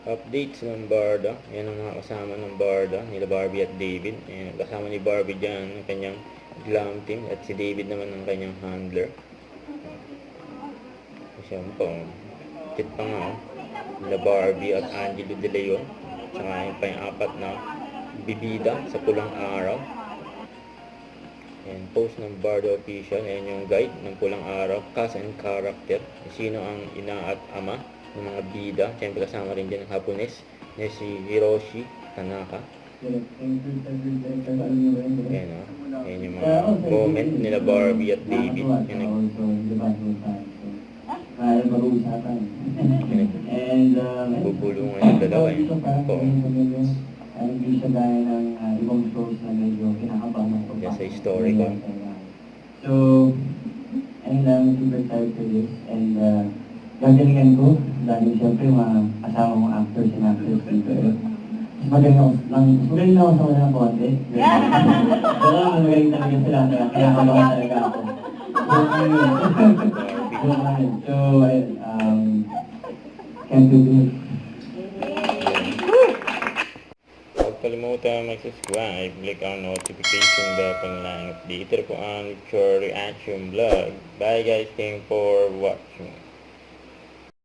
Updates ng Barda. Ayan ang mga kasama ng Barda, nila Barbie at David. Ayan, kasama ni Barbie dyan, ang kanyang glam team, at si David naman ang kanyang handler. Siya po, kit pa nga, nila Barbie at Angelo De Leon. Tsaka yung pa yung apat na bibida sa pulang araw. Ayan, post ng Barda official. Ayan yung guide ng pulang araw, cast and character. Sino ang ina at ama ng mga bida. Siyempre kasama rin din ang Hapones na si Hiroshi Tanaka. Ayan o. Ayan yung mga comment nila Barbie at David. Yung nagbubulungan yung dalawa yun. Hindi siya gaya ng ibang shows na medyo kinakabahan ako. Just sa story ko. So, ayun lang, super excited for this. And gagalingan ko dahil siyempre mga kasama mong actors and actors dito. Mas magaling ako sa wala ng konti. Pero magaling talaga sila. Kinakabahan talaga ako. So, can't do this. Huwag kalimutan mag-subscribe, click ang notification bell para lang updated po ang future reaction vlog. Bye guys, thank you for watching.